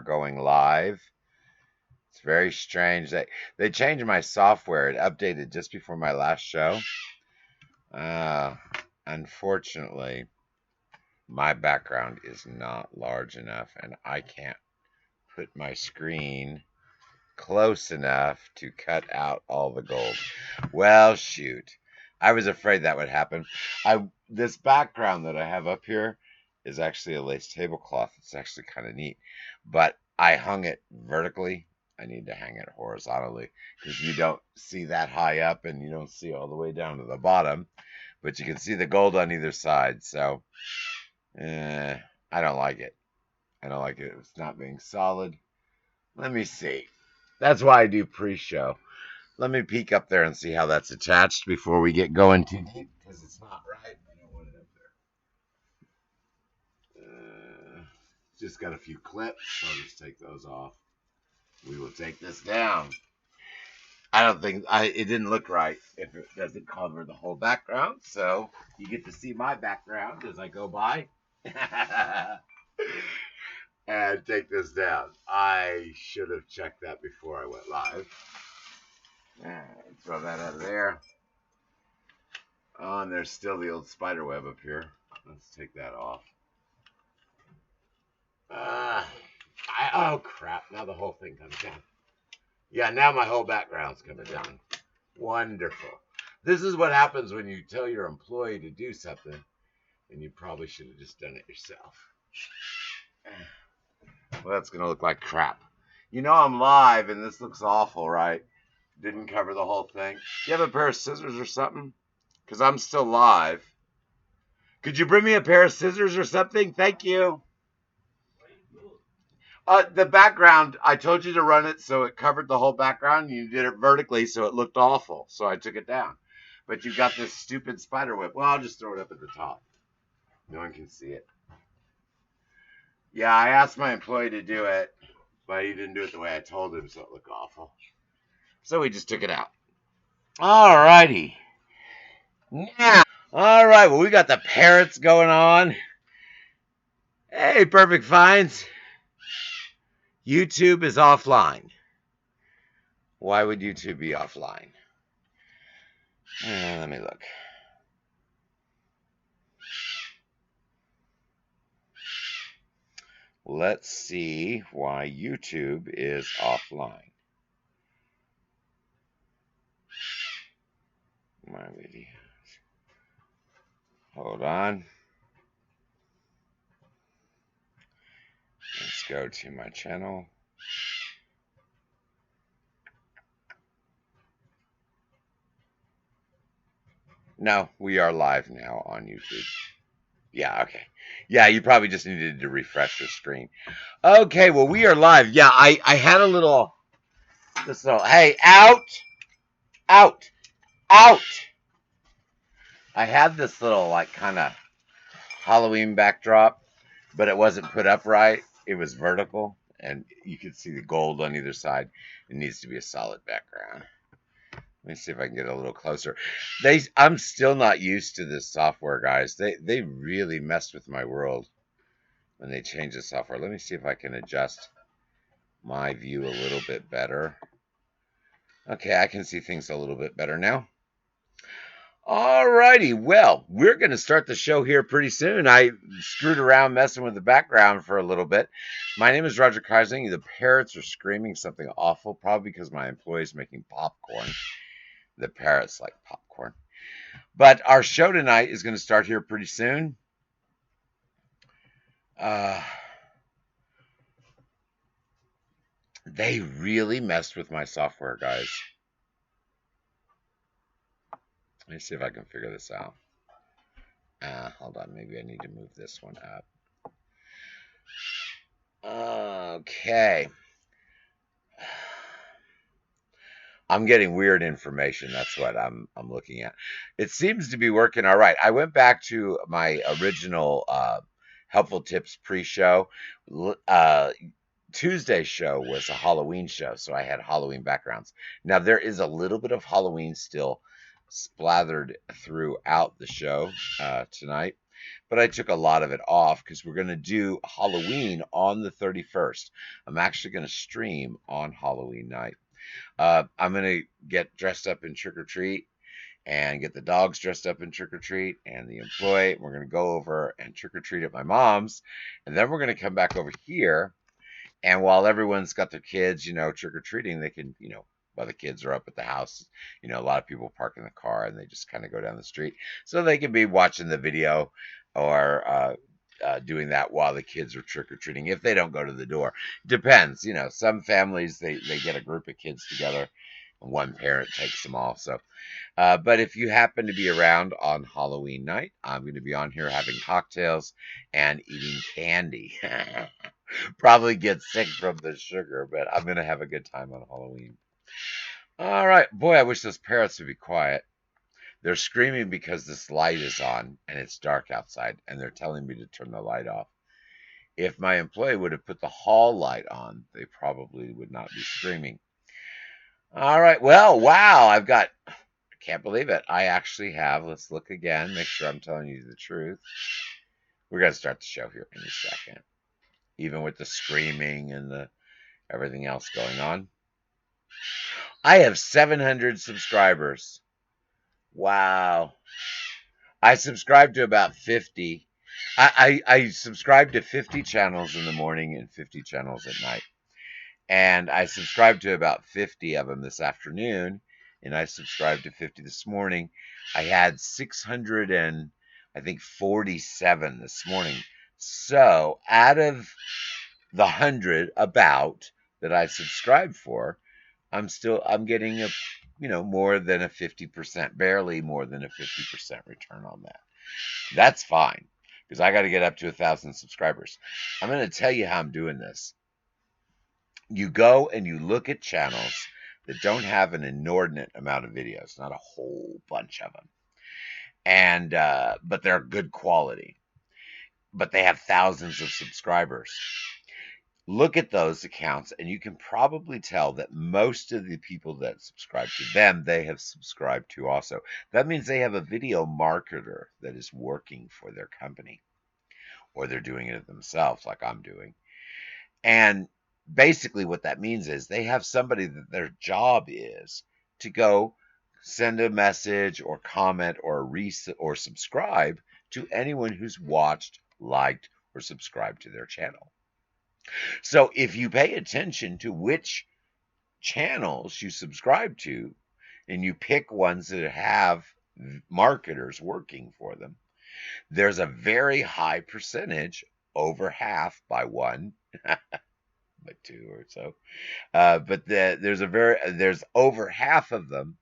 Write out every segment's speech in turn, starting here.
going live. It's very strange. They changed my software. It updated just before my last show. Unfortunately, my background is not large enough, and I can't put my screen close enough to cut out all the gold. Well, shoot. I was afraid that would happen. This background that I have up here is actually a lace tablecloth. It's actually kind of neat. But I hung it vertically. I need to hang it horizontally because you don't see that high up and you don't see all the way down to the bottom. But you can see the gold on either side. So, I don't like it. I don't like it. It's not being solid. Let me see. That's why I do pre-show. Let me peek up there and see how that's attached before we get going too deep, because it's not right. I don't want it up there. Just got a few clips, so I'll just take those off. We will take this down. I don't think it didn't look right if it doesn't cover the whole background, so you get to see my background as I go by. And take this down. I should have checked that before I went live. Throw that out of there. Oh, and there's still the old spider web up here. Let's take that off. Oh, crap. Now the whole thing comes down. Yeah, now my whole background's coming down. Wonderful. This is what happens when you tell your employee to do something, and you probably should have just done it yourself. Well, that's going to look like crap. You know I'm live, and this looks awful, right? Didn't cover the whole thing. Do you have a pair of scissors or something? Because I'm still live. Could you bring me a pair of scissors or something? Thank you. The background, I told you to run it so it covered the whole background. You did it vertically so it looked awful, so I took it down. But you've got this stupid spider web. Well, I'll just throw it up at the top. No one can see it. Yeah, I asked my employee to do it, but he didn't do it the way I told him, so it looked awful. So we just took it out. All righty. Now, all right, well, we got the parrots going on. Hey, Perfect Finds. YouTube is offline. Why would YouTube be offline? Let me look. Let's see why YouTube is offline. My videos. Hold on. Let's go to my channel. No, we are live now on YouTube. Yeah, okay. Yeah, you probably just needed to refresh your screen. Okay, well, we are live. Yeah, I had a little, hey, out. I had this little, like, kind of Halloween backdrop, but it wasn't put up right. It was vertical, and you could see the gold on either side. It needs to be a solid background. Let me see if I can get a little closer. I'm still not used to this software, guys. They really messed with my world when they changed the software. Let me see if I can adjust my view a little bit better. Okay, I can see things a little bit better now. Alrighty, well, we're going to start the show here pretty soon. I screwed around messing with the background for a little bit. My name is Roger Keyserling. The parrots are screaming something awful, probably because my employee is making popcorn. The parrots like popcorn. But our show tonight is going to start here pretty soon. They really messed with my software, guys. Let me see if I can figure this out. Hold on. Maybe I need to move this one up. Okay. I'm getting weird information. That's what I'm looking at. It seems to be working all right. I went back to my original Helpful Tips pre-show. Tuesday's show was a Halloween show, so I had Halloween backgrounds. Now, there is a little bit of Halloween still splattered throughout the show tonight. but I took a lot of it off because we're going to do Halloween on the 31st. I'm actually going to stream on Halloween night. I'm going to get dressed up in trick or treat and get the dogs dressed up in trick or treat and the employee. We're going to go over and trick or treat at my mom's. And then we're going to come back over here. And while everyone's got their kids, trick or treating, they can, while the kids are up at the house, a lot of people park in the car and they just kind of go down the street. So they can be watching the video or doing that while the kids are trick or treating if they don't go to the door. Depends. Some families, they get a group of kids together and one parent takes them all. So but if you happen to be around on Halloween night, I'm going to be on here having cocktails and eating candy. Probably get sick from the sugar, but I'm going to have a good time on Halloween. All right. Boy, I wish those parrots would be quiet. They're screaming because this light is on and it's dark outside, and they're telling me to turn the light off. If my employee would have put the hall light on, they probably would not be screaming. All right. Well, wow. Can't believe it. I actually have. Let's look again. Make sure I'm telling you the truth. We're going to start the show here in a second. Even with the screaming and the everything else going on. I have 700 subscribers. Wow. I subscribe to about 50. I subscribe to 50 channels in the morning and 50 channels at night. And I subscribed to about 50 of them this afternoon, and I subscribed to 50 this morning. I had 647 this morning. So out of the 100 about that I subscribed for, I'm getting more than a 50%, barely more than a 50% return on that. That's fine because I got to get up to 1,000 subscribers. I'm going to tell you how I'm doing this. You go and you look at channels that don't have an inordinate amount of videos, not a whole bunch of them, and but they're good quality, but they have thousands of subscribers. Look at those accounts, and you can probably tell that most of the people that subscribe to them, they have subscribed to also. That means they have a video marketer that is working for their company, or they're doing it themselves, like I'm doing. And basically what that means is they have somebody that their job is to go send a message or comment or subscribe to anyone who's watched, liked, or subscribed to their channel. So if you pay attention to which channels you subscribe to and you pick ones that have marketers working for them, there's a very high percentage, over half by one, by two or so. But there's over half of them,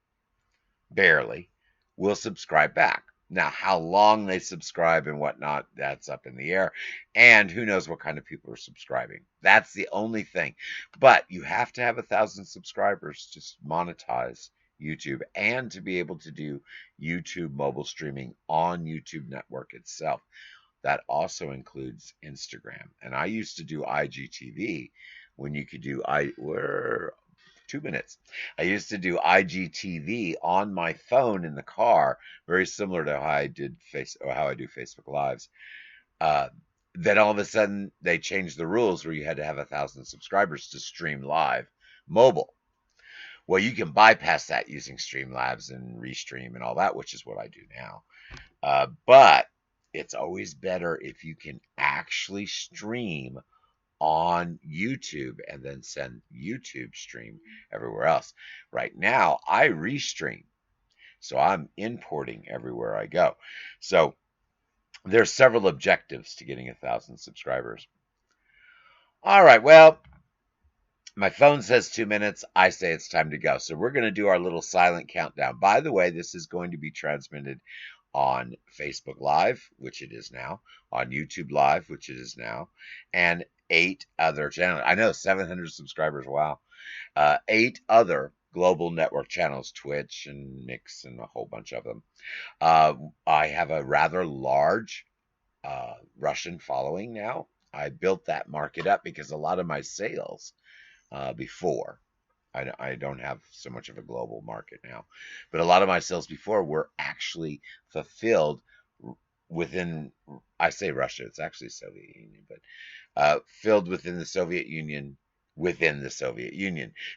barely, will subscribe back. Now, how long they subscribe and whatnot, that's up in the air. And who knows what kind of people are subscribing. That's the only thing. But you have to have 1,000 subscribers to monetize YouTube and to be able to do YouTube mobile streaming on YouTube network itself. That also includes Instagram. And I used to do IGTV when you could do we're 2 minutes. I used to do IGTV on my phone in the car, very similar to how I do Facebook Lives. Then all of a sudden they changed the rules where you had to have 1,000 subscribers to stream live mobile. Well, you can bypass that using Streamlabs and Restream and all that, which is what I do now. But it's always better if you can actually stream on YouTube and then send YouTube stream everywhere else. Right now, I restream, so I'm importing everywhere I go. So there's several objectives to getting 1,000 subscribers. All right, well, my phone says 2 minutes. I say it's time to go. So we're going to do our little silent countdown. By the way, this is going to be transmitted on Facebook Live, which it is now, on YouTube Live, which it is now, and 8 other channels. I know, 700 subscribers, wow. 8 other global network channels, Twitch and Mix and a whole bunch of them. I have a rather large Russian following now. I built that market up because a lot of my sales before, I don't have so much of a global market now, but a lot of my sales before were actually fulfilled within, I say Russia, it's actually Soviet Union, but filled within the Soviet Union,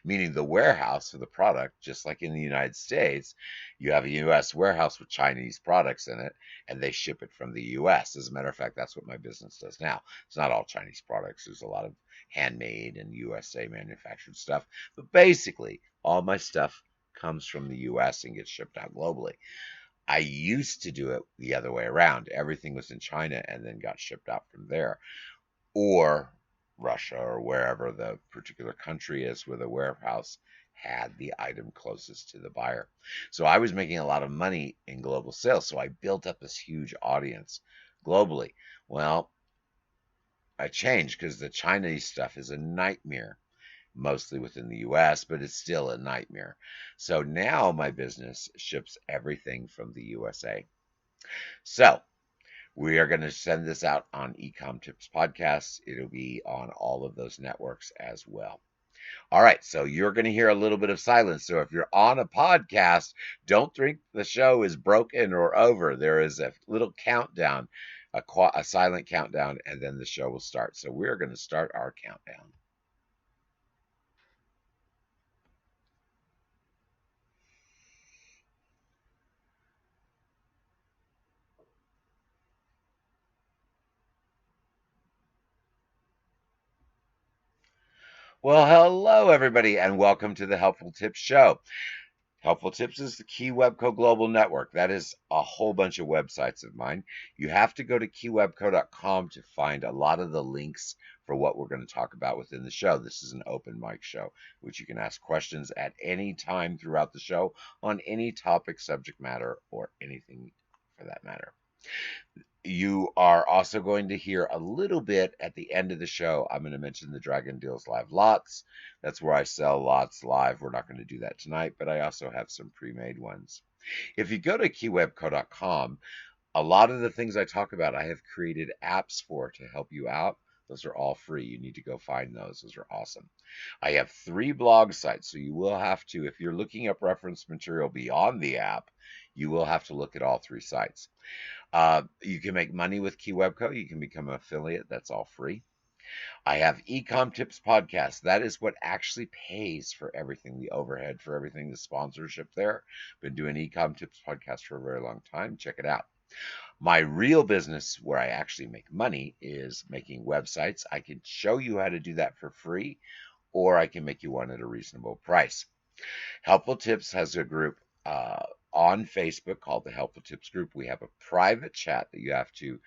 meaning the warehouse for the product, just like in the United States, you have a U.S. warehouse with Chinese products in it, and they ship it from the U.S. As a matter of fact, that's what my business does now. It's not all Chinese products. There's a lot of handmade and USA manufactured stuff, but basically, all my stuff comes from the U.S. and gets shipped out globally. I used to do it the other way around. Everything was in China and then got shipped out from there, or Russia, or wherever the particular country is where the warehouse had the item closest to the buyer. So I was making a lot of money in global sales. So I built up this huge audience globally. Well, I changed because the Chinese stuff is a nightmare, mostly within the US, but it's still a nightmare. So now my business ships everything from the USA. So we are going to send this out on eCom Tips Podcasts. It'll be on all of those networks as well. All right, so you're going to hear a little bit of silence. So if you're on a podcast, don't think the show is broken or over. There is a little countdown, a silent countdown, and then the show will start. So we're going to start our countdown. Well, hello, everybody, and welcome to the Helpful Tips Show. Helpful Tips is the Keywebco Global Network. That is a whole bunch of websites of mine. You have to go to keywebco.com to find a lot of the links for what we're going to talk about within the show. This is an open mic show, which you can ask questions at any time throughout the show on any topic, subject matter, or anything for that matter. You are also going to hear a little bit at the end of the show. I'm going to mention the Dragon Deals Live Lots. That's where I sell lots live. We're not going to do that tonight, but I also have some pre-made ones. If you go to keywebco.com, a lot of the things I talk about, I have created apps for to help you out. Those are all free. You need to go find those. Those are awesome. I have 3 blog sites, so you will have to, if you're looking up reference material beyond the app, you will have to look at all 3 sites. You can make money with Keywebco. You can become an affiliate. That's all free. I have eCom Tips Podcast. That is what actually pays for everything, the overhead for everything, the sponsorship there. Been doing eCom Tips Podcast for a very long time. Check it out. My real business, where I actually make money, is making websites. I can show you how to do that for free, or I can make you one at a reasonable price. Helpful Tips has a group on Facebook called the Helpful Tips Group. We have a private chat that you have to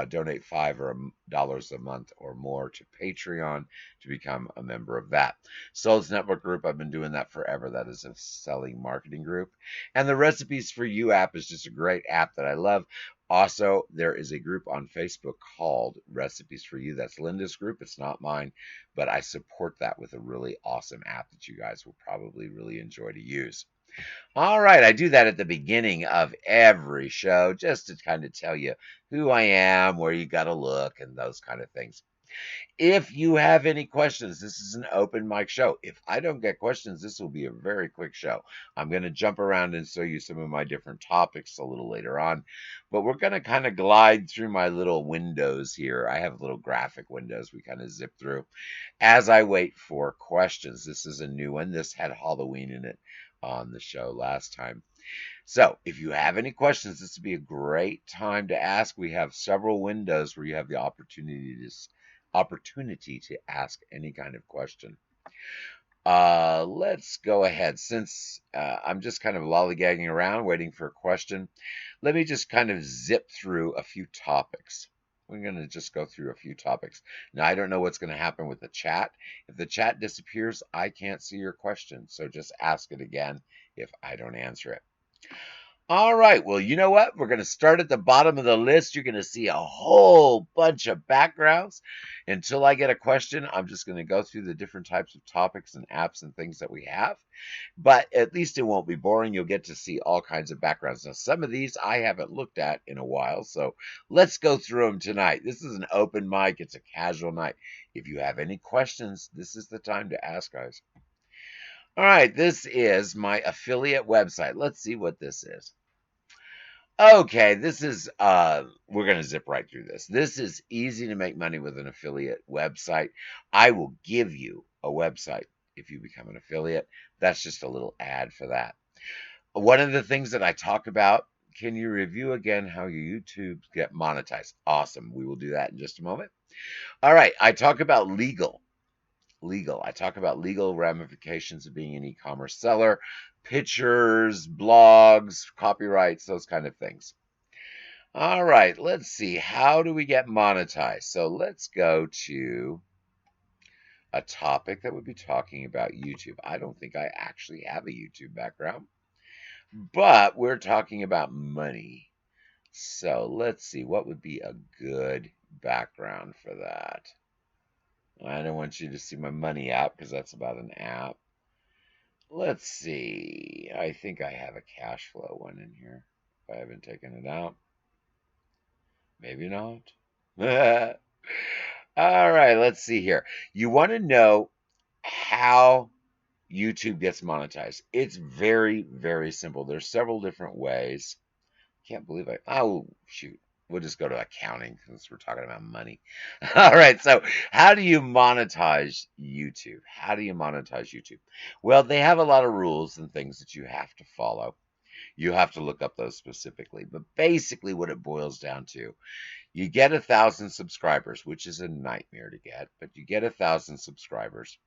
donate $5 a month or more to Patreon to become a member of that. Souls Network Group, I've been doing that forever. That is a selling marketing group. And the Recipes for You app is just a great app that I love. Also, there is a group on Facebook called Recipes for You. That's Linda's group. It's not mine, but I support that with a really awesome app that you guys will probably really enjoy to use. All right, I do that at the beginning of every show just to kind of tell you who I am, where you got to look, and those kind of things. If you have any questions, this is an open mic show. If I don't get questions, this will be a very quick show. I'm going to jump around and show you some of my different topics a little later on, but we're going to kind of glide through my little windows here. I have little graphic windows we kind of zip through as I wait for questions. This is a new one. This had Halloween in it on the show last time. So if you have any questions, this would be a great time to ask. We have several windows where you have the opportunity to ask any kind of question. Let's go ahead. Since I'm just kind of lollygagging around waiting for a question, let me just kind of zip through a few topics. We're going to just go through a few topics. Now, I don't know what's going to happen with the chat. If the chat disappears, I can't see your question. So just ask it again if I don't answer it. All right. Well, you know what? We're going to start at the bottom of the list. You're going to see a whole bunch of backgrounds. Until I get a question, I'm just going to go through the different types of topics and apps and things that we have. But at least it won't be boring. You'll get to see all kinds of backgrounds. Now, some of these I haven't looked at in a while. So let's go through them tonight. This is an open mic. It's a casual night. If you have any questions, this is the time to ask, guys. All right. This is my affiliate website. Let's see what this is. Okay, this is we're going to zip right through this. This is easy to make money with an affiliate website. I will give you a website if you become an affiliate. That's just a little ad for that. One of the things that I talk about, can you review again how your YouTube get monetized? Awesome. We will do that in just a moment. All right, I talk about legal. I talk about legal ramifications of being an e-commerce seller, pictures, blogs, copyrights, those kind of things. All right, let's see. How do we get monetized? So let's go to a topic that would be talking about YouTube. I don't think I actually have a YouTube background, but we're talking about money. So let's see. What would be a good background for that? I don't want you to see my money app because that's about an app. Let's see. I think I have a cash flow one in here. If I haven't taken it out. Maybe not. All right, let's see here. You want to know how YouTube gets monetized. It's very, very simple. There's several different ways. Can't believe oh, shoot. We'll just go to accounting since we're talking about money. All right, so how do you monetize YouTube? How do you monetize YouTube? Well, they have a lot of rules and things that you have to follow. You have to look up those specifically. But basically, what it boils down to, you get 1,000 subscribers, which is a nightmare to get, but you get 1,000 subscribers.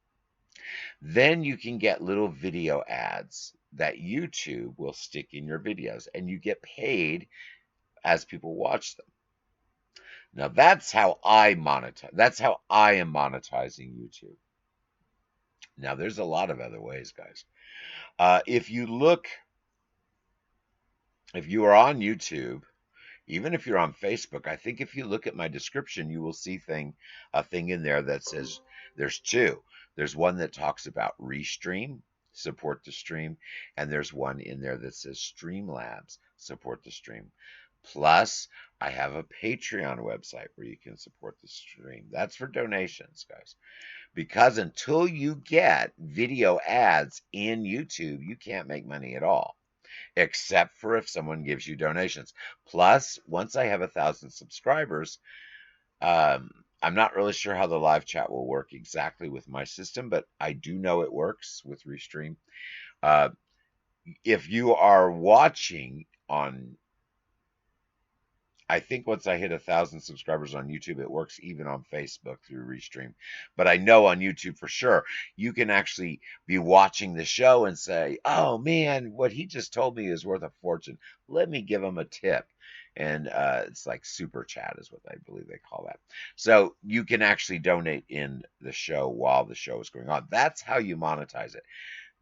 Then you can get little video ads that YouTube will stick in your videos, and you get paid as people watch them. Now that's how I monetize. That's how I am monetizing YouTube. Now there's a lot of other ways, guys. If you are on YouTube, even if you're on Facebook, I think if you look at my description, you will see a thing in there that says there's two. There's one that talks about Restream, support the stream, and there's one in there that says Streamlabs, support the stream. Plus, I have a Patreon website where you can support the stream. That's for donations, guys. Because until you get video ads in YouTube, you can't make money at all, except for if someone gives you donations. Plus, once I have 1,000 subscribers, I'm not really sure how the live chat will work exactly with my system, but I do know it works with Restream. Uh, if you are watching on, I think once I hit 1,000 subscribers on YouTube, it works even on Facebook through Restream. But I know on YouTube for sure, you can actually be watching the show and say, oh man, what he just told me is worth a fortune. Let me give him a tip. And it's like super chat is what I believe they call that. So you can actually donate in the show while the show is going on. That's how you monetize it.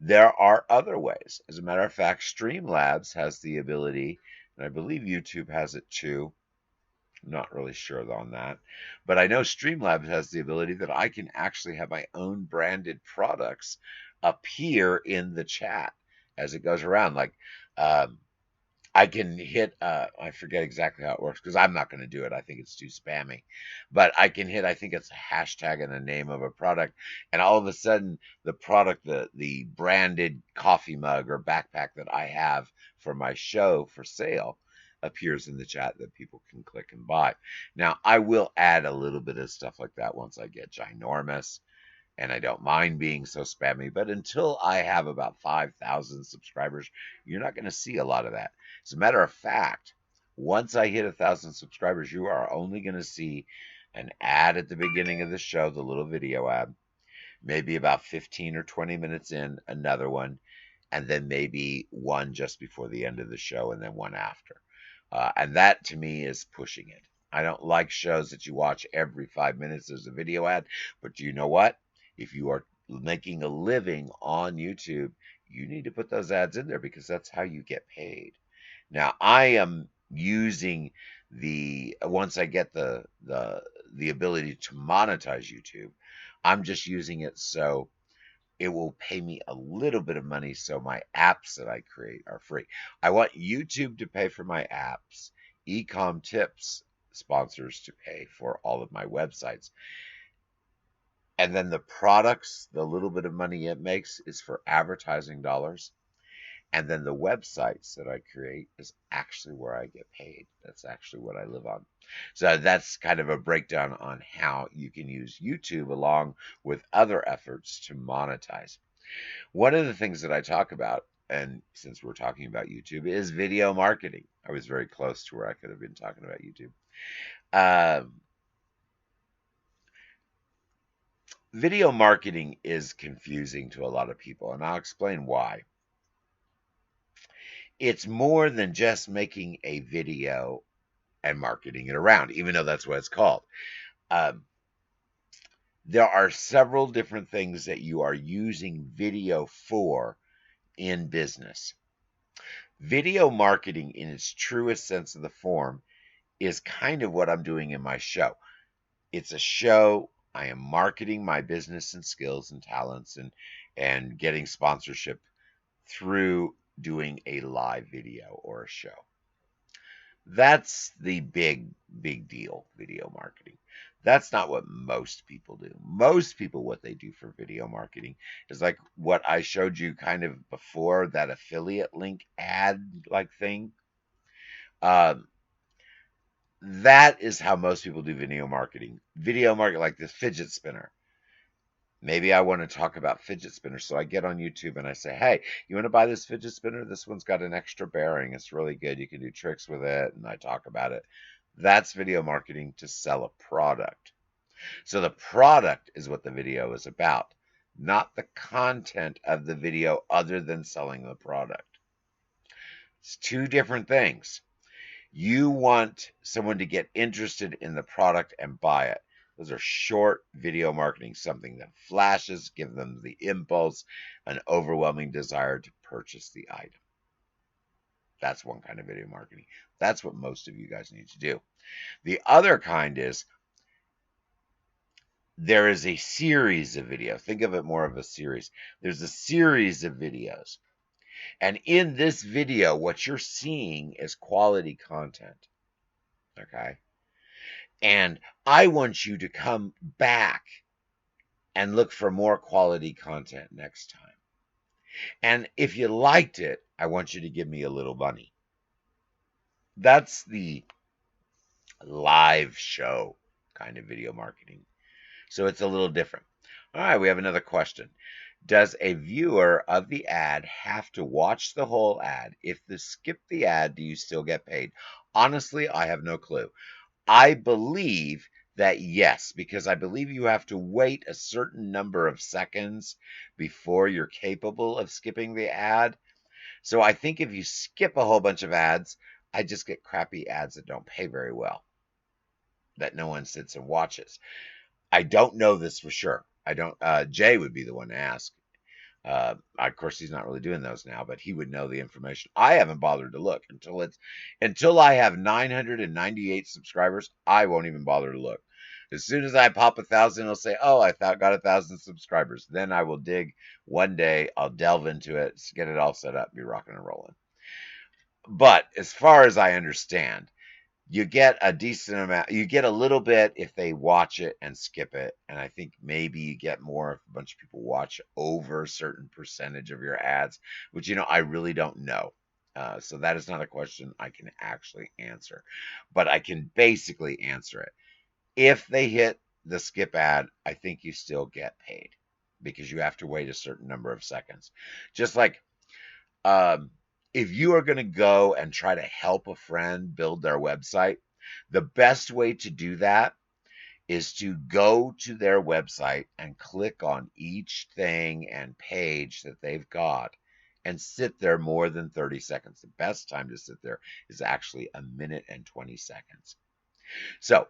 There are other ways. As a matter of fact, Streamlabs has the ability, and I believe YouTube has it too. I'm not really sure on that. But I know Streamlabs has the ability that I can actually have my own branded products appear in the chat as it goes around. Like, um, I can hit, I forget exactly how it works because I'm not going to do it. I think it's too spammy. But I can hit, I think it's a hashtag and a name of a product. And all of a sudden, the product, the branded coffee mug or backpack that I have for my show for sale appears in the chat that people can click and buy. Now, I will add a little bit of stuff like that once I get ginormous, and I don't mind being so spammy. But until I have about 5,000 subscribers, you're not going to see a lot of that. As a matter of fact, once I hit 1,000 subscribers, you are only going to see an ad at the beginning of the show, the little video ad, maybe about 15 or 20 minutes in, another one, and then maybe one just before the end of the show, and then one after. And that to me is pushing it. I don't like shows that you watch every 5 minutes. There's a video ad. But do you know what? If you are making a living on YouTube, you need to put those ads in there because that's how you get paid. Now, I am using once I get the ability to monetize YouTube, I'm just using it so it will pay me a little bit of money so my apps that I create are free. I want YouTube to pay for my apps, eCom tips sponsors to pay for all of my websites. And then the products, the little bit of money it makes is for advertising dollars. And then the websites that I create is actually where I get paid. That's actually what I live on. So that's kind of a breakdown on how you can use YouTube along with other efforts to monetize. One of the things that I talk about, and since we're talking about YouTube, is video marketing. I was very close to where I could have been talking about YouTube. Um, Video marketing is confusing to a lot of people, and I'll explain why. It's more than just making a video and marketing it around, even though that's what it's called. Um, there are several different things that you are using video for in business. Video marketing, in its truest sense of the form, is kind of what I'm doing in my show. It's a show. I am marketing my business and skills and talents and getting sponsorship through doing a live video or a show. That's the big deal, video marketing. That's not what most people do. Most people, what they do for video marketing is like what I showed you kind of before, that affiliate link ad like thing. Um, that is how most people do video marketing. Video market, like this fidget spinner. Maybe I want to talk about fidget spinners. So I get on YouTube and I say, hey, you want to buy this fidget spinner? This one's got an extra bearing. It's really good. You can do tricks with it. And I talk about it. That's video marketing to sell a product. So the product is what the video is about, not the content of the video other than selling the product. It's two different things. You want someone to get interested in the product and buy it. Those are short video marketing, something that flashes, give them the impulse, an overwhelming desire to purchase the item. That's one kind of video marketing. That's what most of you guys need to do. The other kind is there is a series of videos. Think of it more of a series. There's a series of videos. And in this video, what you're seeing is quality content. Okay. And I want you to come back and look for more quality content next time. And if you liked it, I want you to give me a little money. That's the live show kind of video marketing. So it's a little different. All right, we have another question. Does a viewer of the ad have to watch the whole ad? If they skip the ad, do you still get paid? Honestly, I have no clue. I believe that yes, because I believe you have to wait a certain number of seconds before you're capable of skipping the ad. So I think if you skip a whole bunch of ads, I just get crappy ads that don't pay very well, that no one sits and watches. I don't know this for sure. I don't. Jay would be the one to ask. Of course, he's not really doing those now, but he would know the information. I haven't bothered to look until I have 998 subscribers. I won't even bother to look. As soon as I pop 1,000, it'll say, "Oh, I got 1,000 subscribers." Then I will dig. One day, I'll delve into it, get it all set up, be rocking and rolling. But as far as I understand, you get a decent amount. You get a little bit if they watch it and skip it, and I think maybe you get more if a bunch of people watch over a certain percentage of your ads, which I really don't know. So that is not a question I can actually answer, but I can basically answer it. If they hit the skip ad, I think you still get paid because you have to wait a certain number of seconds. Just like um, if you are going to go and try to help a friend build their website, the best way to do that is to go to their website and click on each thing and page that they've got and sit there more than 30 seconds. The best time to sit there is actually a minute and 20 seconds. So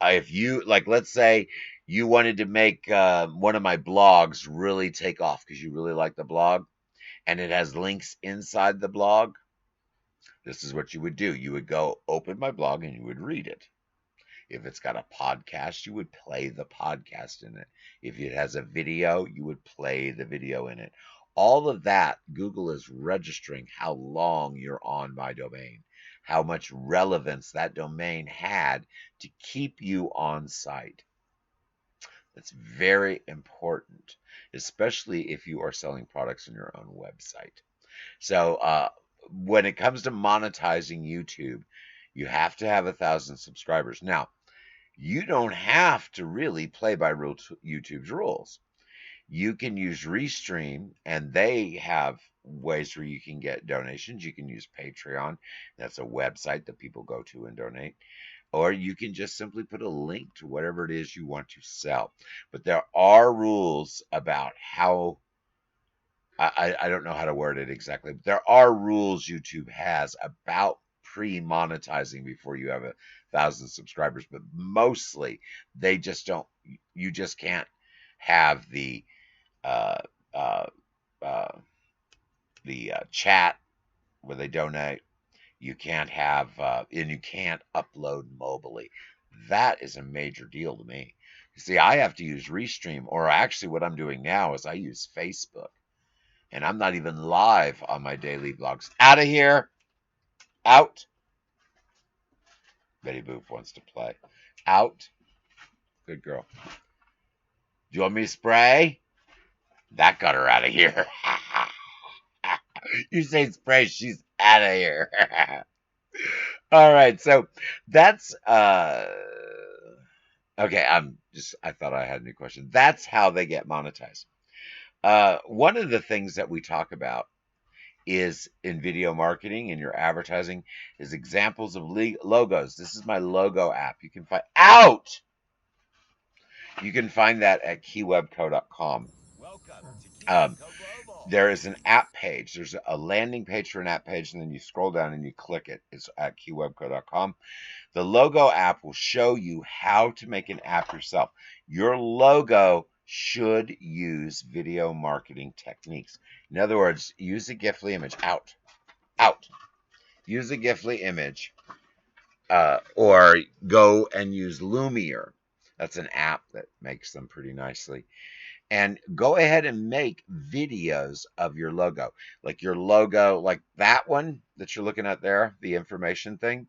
if you, like, let's say you wanted to make one of my blogs really take off because you really like the blog, and it has links inside the blog, this is what you would do. You would go open my blog and you would read it. If it's got a podcast, you would play the podcast in it. If it has a video, you would play the video in it. All of that, Google is registering how long you're on my domain, how much relevance that domain had to keep you on site. That's very important, especially if you are selling products on your own website. So when it comes to monetizing YouTube, you have to have 1,000 subscribers. Now, you don't have to really play by YouTube's rules. You can use Restream, and they have ways where you can get donations. You can use Patreon. That's a website that people go to and donate. Or you can just simply put a link to whatever it is you want to sell. But there are rules about how, I don't know how to word it exactly, but there are rules YouTube has about pre-monetizing before you have 1,000 subscribers. But mostly they just don't, you just can't have uh, uh, uh, the chat where they donate. You can't have, and you can't upload mobily. That is a major deal to me. See, I have to use Restream, or actually, what I'm doing now is I use Facebook, and I'm not even live on my daily vlogs. Out of here, out. Betty Boop wants to play. Out. Good girl. Do you want me to spray? That got her out of here. You say spray, she's out of here. All right, so that's okay. I thought I had a new question. That's how they get monetized. One of the things that we talk about is in video marketing and your advertising is examples of logos. This is my logo app. You can find out. You can find that at keywebco.com. Um, there is an app page. There's a landing page for an app page, and then you scroll down and you click it. It's at keywebco.com. The logo app will show you how to make an app yourself. Your logo should use video marketing techniques. In other words, use a Gifly image. Out. Use a Gifly image, or go and use Lumiere. That's an app that makes them pretty nicely. And go ahead and make videos of your logo. Like your logo, like that one that you're looking at there, the information thing.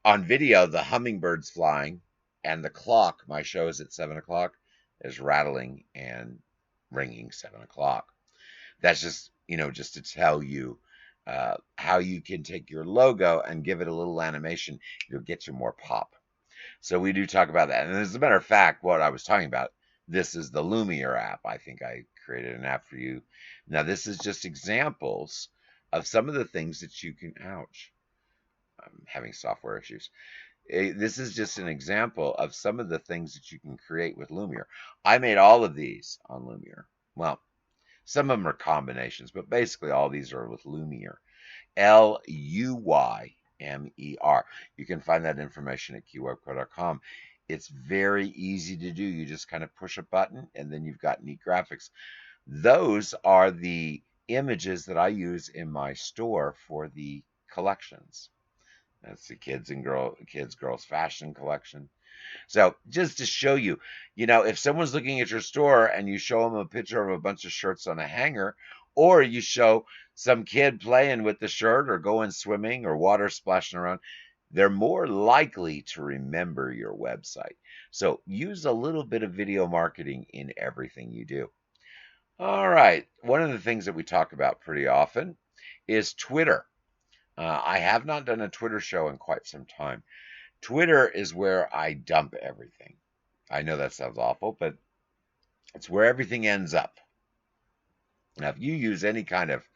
On video, the hummingbird's flying, and the clock, my show is at 7 o'clock, is rattling and ringing 7 o'clock. That's just, just to tell you how you can take your logo and give it a little animation. You'll get you more pop. So we do talk about that. And as a matter of fact, what I was talking about, this is the Lumiere app. I think I created an app for you. Now, this is just examples of some of the things that you can, ouch, I'm having software issues. This is just an example of some of the things that you can create with Lumiere. I made all of these on Lumiere. Well, some of them are combinations, but basically all these are with Lumiere. Luyer. You can find that information at keywebco.com. It's very easy to do. You just kind of push a button, and then you've got neat graphics. Those are the images that I use in my store for the collections. That's the kids, girls fashion collection. So just to show you, if someone's looking at your store and you show them a picture of a bunch of shirts on a hanger, or you show some kid playing with the shirt or going swimming or water splashing around, they're more likely to remember your website. So use a little bit of video marketing in everything you do. All right. One of the things that we talk about pretty often is Twitter. I have not done a Twitter show in quite some time. Twitter is where I dump everything. I know that sounds awful, but it's where everything ends up. Now, if you use any kind of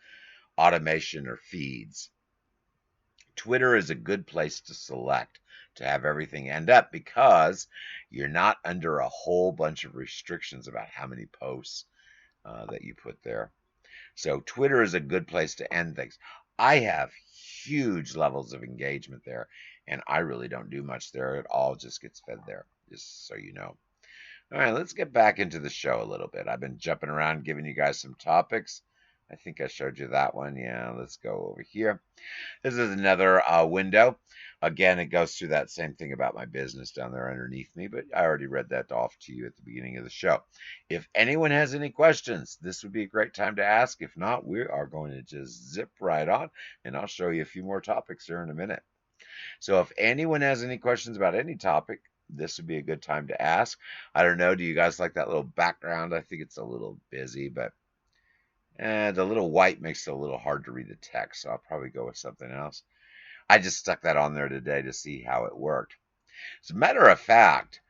automation or feeds, Twitter is a good place to select to have everything end up, because you're not under a whole bunch of restrictions about how many posts that you put there. So Twitter is a good place to end things. I have huge levels of engagement there, and I really don't do much there. It all just gets fed there, just so you know. All right, let's get back into the show a little bit. I've been jumping around giving you guys some topics. I think I showed you that one. Yeah, let's go over here. This is another window. Again, it goes through that same thing about my business down there underneath me, but I already read that off to you at the beginning of the show. If anyone has any questions, this would be a great time to ask. If not, we are going to just zip right on, and I'll show you a few more topics here in a minute. So if anyone has any questions about any topic, this would be a good time to ask. I don't know. Do you guys like that little background? I think it's a little busy, but And the little white makes it a little hard to read the text, so I'll probably go with something else. I just stuck that on there today to see how it worked. As a matter of fact,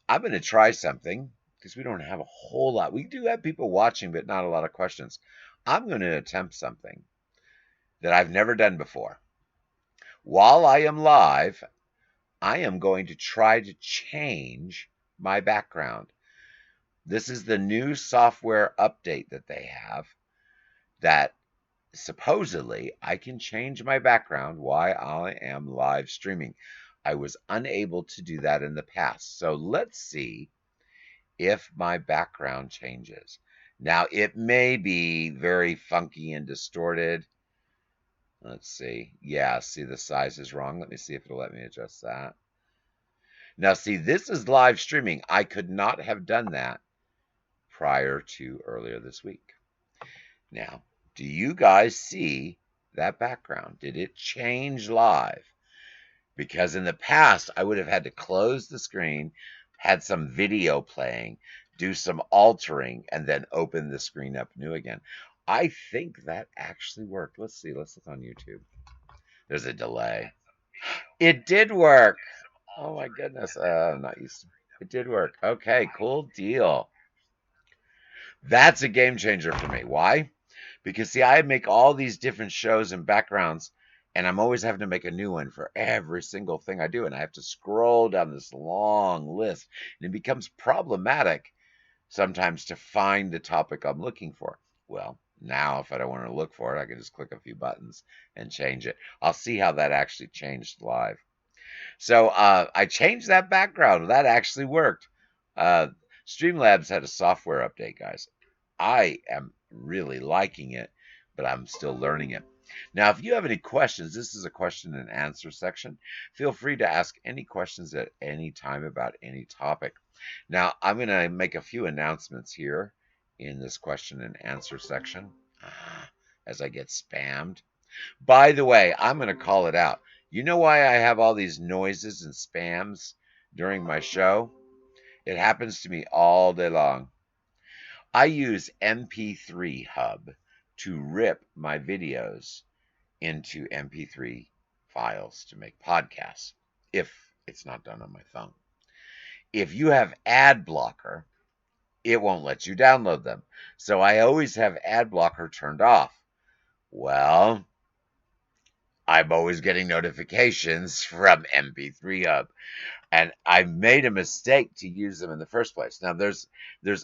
I'm going to try something because we don't have a whole lot. We do have people watching, but not a lot of questions. I'm going to attempt something that I've never done before. While I am live, I am going to try to change my background. This is the new software update that they have that supposedly I can change my background while I am live streaming. I was unable to do that in the past. So let's see if my background changes. Now, it may be very funky and distorted. Let's see. Yeah, see, the size is wrong. Let me see if it'll let me adjust that. Now, see, this is live streaming. I could not have done that prior to earlier this week. Now, do you guys see that background? Did it change live? Because in the past, I would have had to close the screen, had some video playing, do some altering, and then open the screen up new again. I think that actually worked. Let's see. Let's look on YouTube. There's a delay. It did work. Oh my goodness. I'm not used to it. It did work. Okay, cool deal. That's a game changer for me. Why? Because see, I make all these different shows and backgrounds, and I'm always having to make a new one for every single thing I do, and I have to scroll down this long list, and it becomes problematic sometimes to find the topic I'm looking for. Well, now if I don't want to look for it, I can just click a few buttons and change it. I'll see how that actually changed live. So I changed that background. That actually worked. Uh, Streamlabs had a software update, guys. I am really liking it, but I'm still learning it. Now, if you have any questions, this is a question and answer section. Feel free to ask any questions at any time about any topic. Now, I'm going to make a few announcements here in this question and answer section as I get spammed. By the way, I'm going to call it out. You know why I have all these noises and spams during my show? It happens to me all day long. I use MP3 Hub to rip my videos into MP3 files to make podcasts if it's not done on my phone. If you have ad blocker, it won't let you download them. So I always have ad blocker turned off. Well, I'm always getting notifications from MP3 Hub, and I made a mistake to use them in the first place. Now there's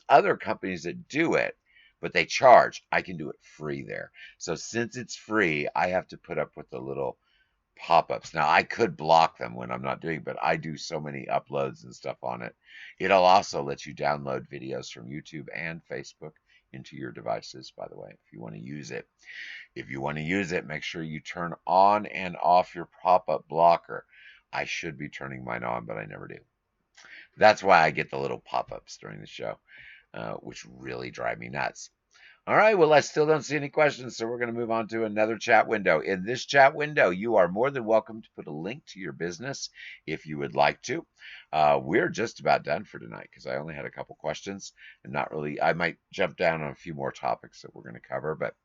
other companies that do it, but they charge. I can do it free there. So since it's free, I have to put up with the little pop-ups. Now I could block them when I'm not doing, but I do so many uploads and stuff on it. It'll also let you download videos from YouTube and Facebook into your devices, by the way, if you want to use it. If you want to use it, make sure you turn on and off your pop-up blocker. I should be turning mine on, but I never do. That's why I get the little pop-ups during the show, which really drive me nuts. All right, well, I still don't see any questions, so we're going to move on to another chat window. In this chat window, you are more than welcome to put a link to your business if you would like to. We're just about done for tonight because I only had a couple questions and not really. I might jump down on a few more topics that we're going to cover, but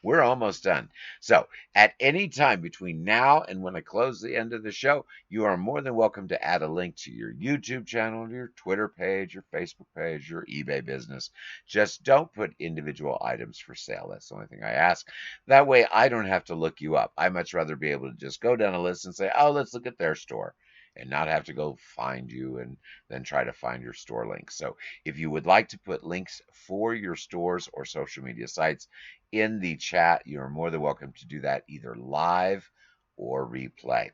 we're almost done. So, at any time between now and when I close the end of the show, you are more than welcome to add a link to your YouTube channel, your Twitter page, your Facebook page, your eBay business. Just don't put individual items for sale. That's the only thing I ask. That way, I don't have to look you up. I much rather be able to just go down a list and say, oh, let's look at their store, and not have to go find you and then try to find your store link. So if you would like to put links for your stores or social media sites in the chat, you're more than welcome to do that either live or replay.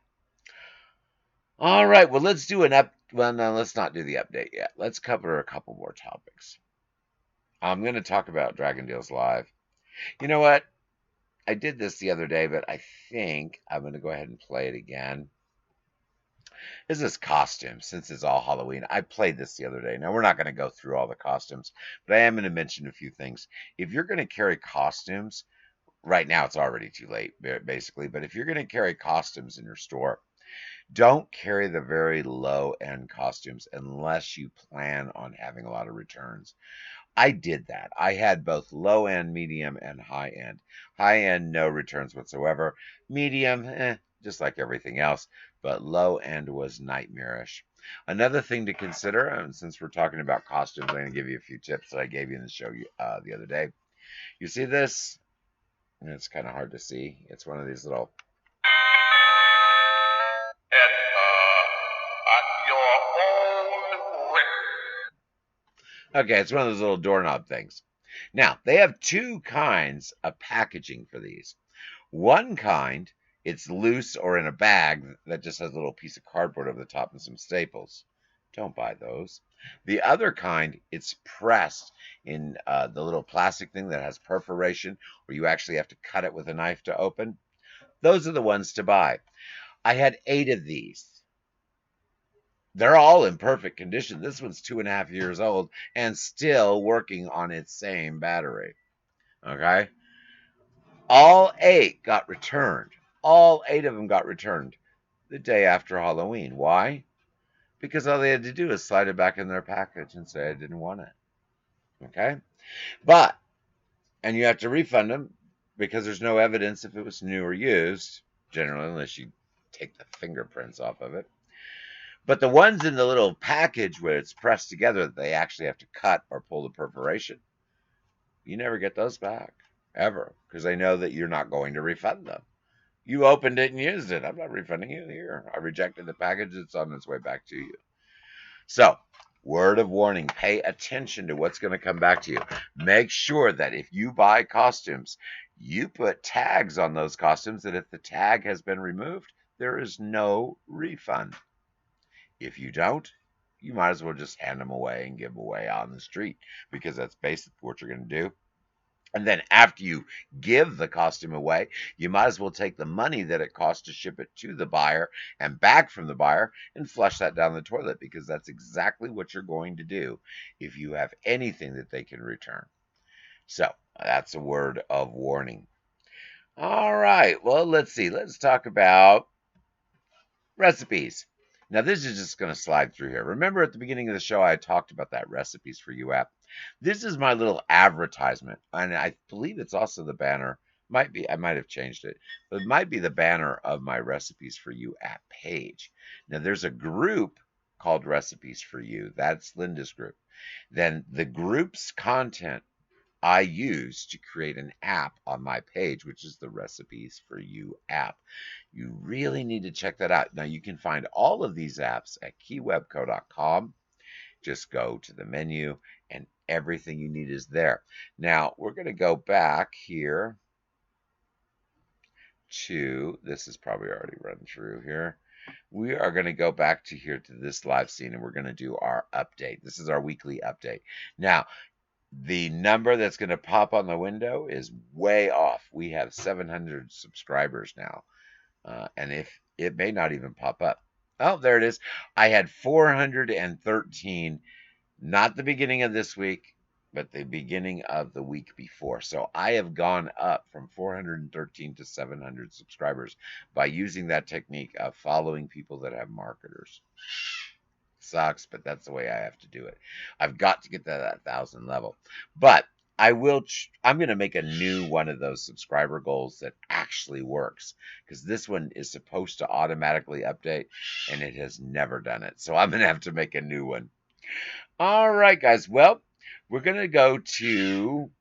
All right, well, let's do an up. Well, no, let's not do the update yet. Let's cover a couple more topics. I'm going to talk about Dragon Deals Live. You know what? I did this the other day, but I think I'm going to go ahead and play it again. This is costumes, since it's all Halloween. I played this the other day. Now, we're not going to go through all the costumes, but I am going to mention a few things. If you're going to carry costumes, right now it's already too late, basically, but if you're going to carry costumes in your store, don't carry the very low-end costumes unless you plan on having a lot of returns. I did that. I had both low end, medium, and high end. High end, no returns whatsoever. Medium, just like everything else. But low end was nightmarish. Another thing to consider, and since we're talking about costumes, I'm going to give you a few tips that I gave you in the show the other day. You see this? It's kind of hard to see. It's one of these little. At your own risk. Okay, it's one of those little doorknob things. Now, they have two kinds of packaging for these. One kind, it's loose or in a bag that just has a little piece of cardboard over the top and some staples. Don't buy those. The other kind, it's pressed in the little plastic thing that has perforation where you actually have to cut it with a knife to open. Those are the ones to buy. I had 8 of these. They're all in perfect condition. This one's 2.5 years old and still working on its same battery. Okay? All 8 got returned. All 8 of them got returned the day after Halloween. Why? Because all they had to do is slide it back in their package and say I didn't want it. Okay? But, and you have to refund them because there's no evidence if it was new or used, generally, unless you take the fingerprints off of it. But the ones in the little package where it's pressed together that they actually have to cut or pull the perforation, you never get those back, ever, because they know that you're not going to refund them. You opened it and used it. I'm not refunding you here. I rejected the package. It's on its way back to you. So, word of warning, pay attention to what's going to come back to you. Make sure that if you buy costumes, you put tags on those costumes that if the tag has been removed, there is no refund. If you don't, you might as well just hand them away and give them away on the street because that's basically what you're going to do. And then after you give the costume away, you might as well take the money that it costs to ship it to the buyer and back from the buyer and flush that down the toilet because that's exactly what you're going to do if you have anything that they can return. So that's a word of warning. All right. Well, let's see. Let's talk about recipes. Now, this is just going to slide through here. Remember at the beginning of the show, I talked about that Recipes for You app. This is my little advertisement, and I believe it's also the banner. Might be, I might have changed it, but it might be the banner of my Recipes for You app page. Now, there's a group called Recipes for You. That's Linda's group. Then the group's content I use to create an app on my page, which is the Recipes for You app. You really need to check that out. Now, you can find all of these apps at keywebco.com. Just go to the menu, and everything you need is there. Now, we're going to go back here to, this is probably already run through here. We are going to go back to here to this live scene, and we're going to do our update. This is our weekly update. Now, the number that's going to pop on the window is way off. We have 700 subscribers now. And if it may not even pop up. Oh, there it is. I had 413, not the beginning of this week, but the beginning of the week before. So I have gone up from 413 to 700 subscribers by using that technique of following people that have marketers. Sucks, but that's the way I have to do it. I've got to get to that 1,000 level. But I'm going to make a new one of those subscriber goals that actually works because this one is supposed to automatically update and it has never done it. So I'm going to have to make a new one. All right, guys. Well, we're going to go to,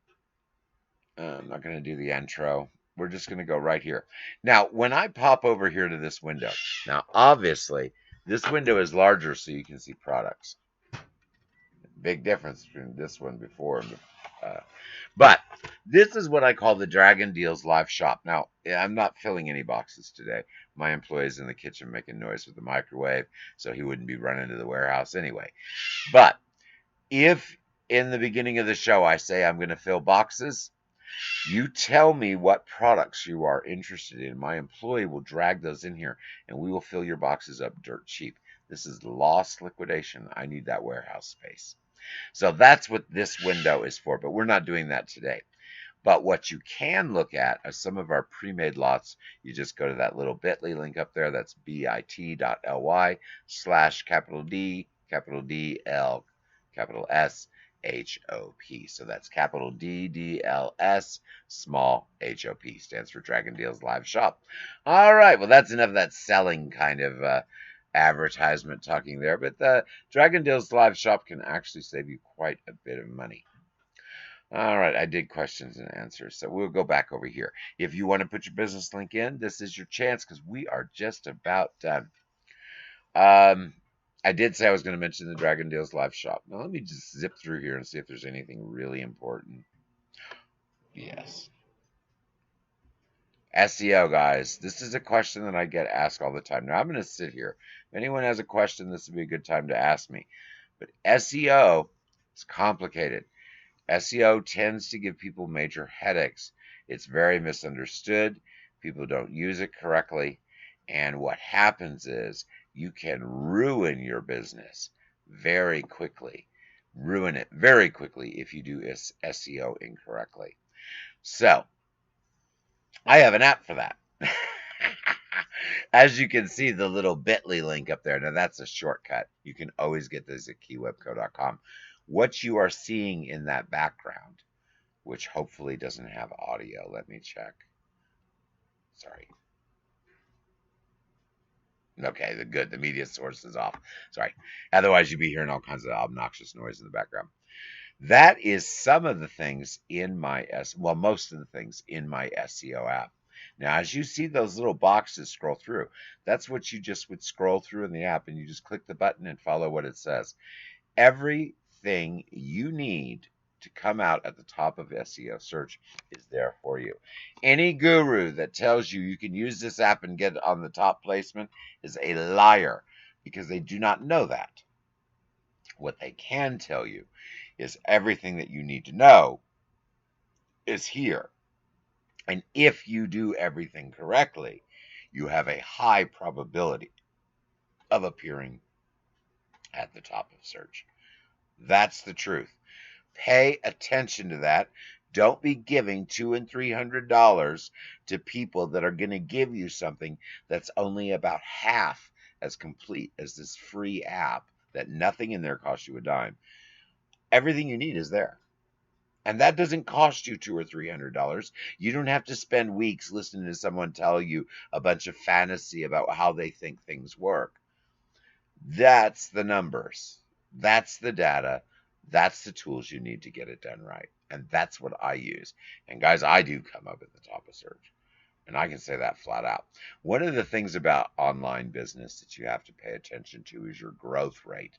I'm not going to do the intro. We're just going to go right here. Now, when I pop over here to this window, now obviously this window is larger so you can see products. Big difference between this one before and but this is what I call the Dragon Deals Live Shop. Now, I'm not filling any boxes today. My employee's in the kitchen making noise with the microwave, so he wouldn't be running to the warehouse anyway. But if in the beginning of the show I say I'm going to fill boxes, you tell me what products you are interested in. My employee will drag those in here, and we will fill your boxes up dirt cheap. This is loss liquidation. I need that warehouse space. So that's what this window is for, but we're not doing that today. But what you can look at are some of our pre-made lots. You just go to that little bit.ly link up there. That's bit.ly/capital D, capital D, L, capital S, HOP. So that's capital DDLS, small HOP. Stands for Dragon Deals Live Shop. All right. Well, that's enough of that selling kind of advertisement talking there. But the Dragon Deals Live Shop can actually save you quite a bit of money. All right, I did questions and answers, so we'll go back over here. If you want to put your business link in, this is your chance because we are just about done. I did say I was going to mention the Dragon Deals live shop. Now let me just zip through here and see if there's anything really important. Yes. SEO, guys. This is a question that I get asked all the time. Now I'm going to sit here. If anyone has a question, this would be a good time to ask me. But SEO is complicated. SEO tends to give people major headaches. It's very misunderstood. People don't use it correctly. And what happens is you can ruin your business very quickly. Ruin it very quickly if you do SEO incorrectly. So, I have an app for that. As you can see, the little bit.ly link up there. Now, that's a shortcut. You can always get this at keywebco.com. What you are seeing in that background, which hopefully doesn't have audio. Let me check. Sorry. Okay, good. The media source is off. Sorry. Otherwise, you'd be hearing all kinds of obnoxious noise in the background. That is some of the things in my most of the things in my SEO app. Now, as you see those little boxes scroll through, that's what you just would scroll through in the app, and you just click the button and follow what it says. Everything you need to come out at the top of SEO search is there for you. Any guru that tells you you can use this app and get on the top placement is a liar because they do not know that. What they can tell you is everything that you need to know is here. And if you do everything correctly, you have a high probability of appearing at the top of search. That's the truth. Pay attention to that. Don't be giving $200 and $300 to people that are going to give you something that's only about half as complete as this free app that nothing in there costs you a dime. Everything you need is there. And that doesn't cost you $200 or $300. You don't have to spend weeks listening to someone tell you a bunch of fantasy about how they think things work. That's the numbers. That's the data. That's the tools you need to get it done right. And that's what I use. And guys, I do come up at the top of search. And I can say that flat out. One of the things about online business that you have to pay attention to is your growth rate.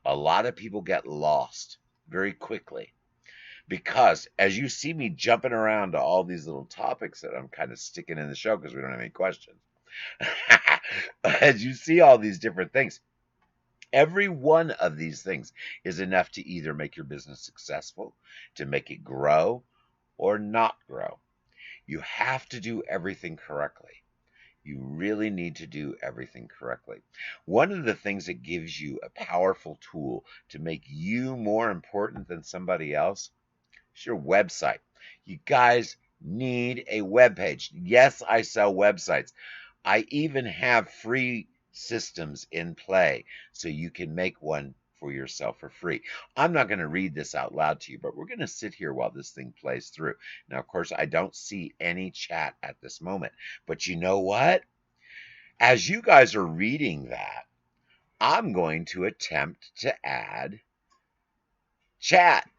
A lot of people get lost very quickly because as you see me jumping around to all these little topics that I'm kind of sticking in the show because we don't have any questions, as you see all these different things, every one of these things is enough to either make your business successful, to make it grow, or not grow. You have to do everything correctly. You really need to do everything correctly. One of the things that gives you a powerful tool to make you more important than somebody else is your website. You guys need a web page. Yes, I sell websites. I even have free systems in play so you can make one for yourself for free. I'm not going to read this out loud to you, but we're going to sit here while this thing plays through. Now, of course, I don't see any chat at this moment, but you know what? As you guys are reading that, I'm going to attempt to add chat